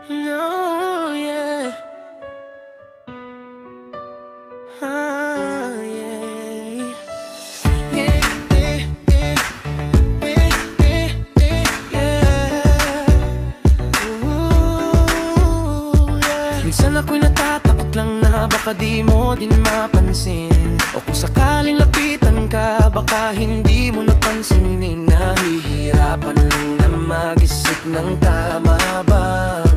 No, yeah. Yeah. Yeah, yeah, yeah. Ooh, yeah. Minsan ako'y natatakot lang na baka di mo din mapansin, o kung sakaling lapitan ka, baka hindi mo napansinin. Nahihirapan lang na mag-isip ng tama bang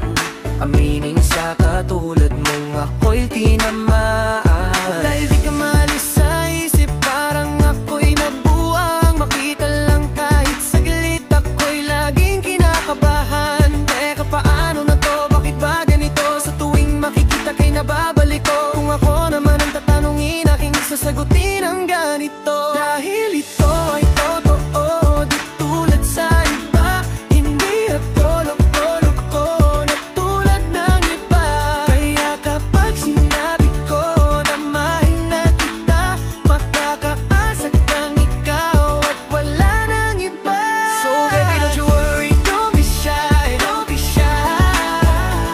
aminin sa katulad mong ako'y tinamaan. Dahil di ka maalis sa isip, parang ako'y nabuang. Makita lang kahit saglit, ako'y laging kinakabahan. Teka, paano na to? Bakit ba ganito? Sa tuwing makikita kay nababalik ko. Kung ako naman ang tatanungin, aking sasagutin ang ganito. Dahil ito ay totoo, di tulad sa iba. Hindi ako loko-loko na tulad ng iba. Kaya kapag sinabi ko na mahal na kita, makakaasa kang ikaw at wala nang iba. So baby, don't you worry, don't be shy, don't be shy.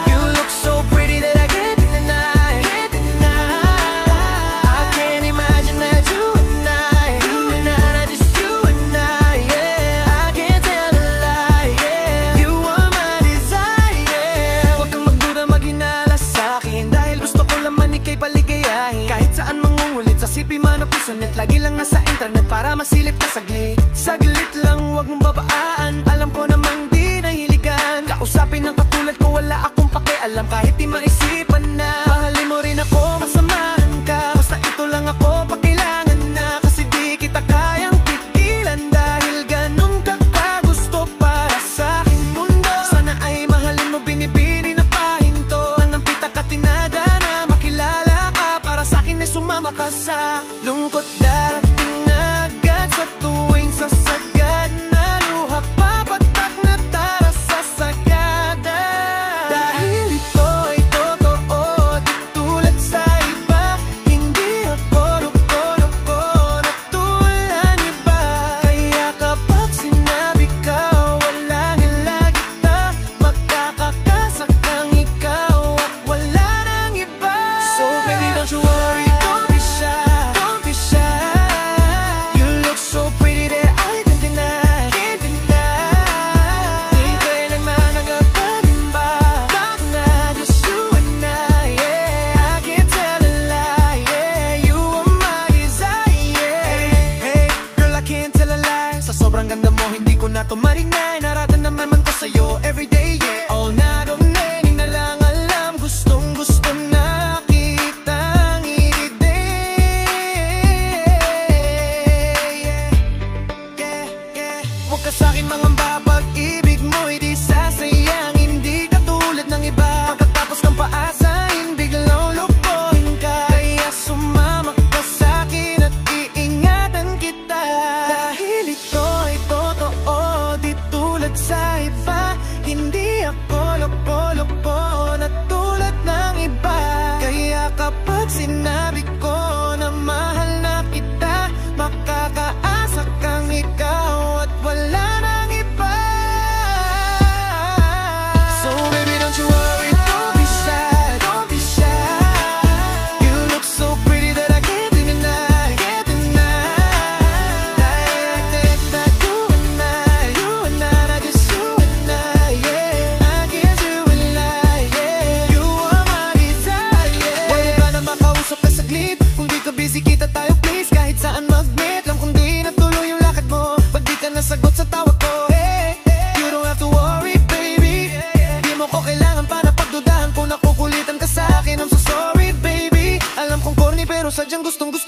You look so pretty that I can't deny, can't deny. I can't imagine that you and I, just you and I, yeah. I can't tell a lie, yeah. You are my desire. Huwag kang magduda, maghinala sa'kin, dahil gusto ko laman ika'y paligayahin. Kahit saan mangungulit, sa sipi man o pisonet, lagi lang nasa internet para masilip ka saglit. Saglit lang, huwag mong babaan. Alam ko namang di nahiligan kausapin ng katulad ko, wala akong pakialam. Kahit di maisipan na mahalin mo rin ako, masamahan ka. Basta ito lang ako, pagkailangan na. Kasi di kita kayang pigilan, dahil ganun ka kagusto para sa aking mundo. Sana ay mahalin mo, binibini na pahinto. Ang pita ka tinada na makilala ka, para sa akin ay sumama ka sa lungkot. Darating agad sa tuwing sasagad na luha, papatak na tara sa sagada. Dahil ito ay totoo, di tulad sa iba. Hindi ako loko-loko na tulad iba. Kaya kapag sinabi ka, walang hila kita, magkakakasak kang ikaw at wala nang iba. So baby, don't you worry, don't be shy, don't be shy. You look so pretty that I can't deny, can't deny. Di kailanman nagpapagimba, bakit na just you and I, yeah. I can't tell a lie, yeah. You are my desire. Hey, girl, I can't tell a lie. Sa sobrang ganda mo, hindi ko na to marinay. Nararamdaman man ko sa'yo everyday, yeah. All night, all night, hindi na lang alam. Gustong gusto na kitang huwag ka sa'kin mangamba, pag-ibig mo'y di sasayang. Hindi katulad ng iba, pagkatapos kang paasahin, biglang lokohin ka. Kaya sumama ka sa'kin at iingatan kita. Dahil ito ay totoo, di tulad sa iba. Hindi ako loko-loko na tulad ng iba. Kaya kapag sinabi ko na mahal na kita, makakaasa kang ikaw at wala nang iba. So baby, don't you worry, don't be shy, don't be shy. You look so pretty that I can't deny, can't deny. Dahil that you and I, just you and I, yeah. I guess you and I, yeah. You are my desire. Pwede ba na makausap ka saglit? Kung di ka busy, kita tayo please. Kahit saan mag-meet lang, kung di natuloy yung lakad mo, pag di ka nasagot sa tawag ko, hey, you don't have to worry, baby. Di mo ko kailangan para pagdudahan kung nakukulitan ka sa akin. I'm so sorry, baby. Alam kong corny pero sadyang gustong gusto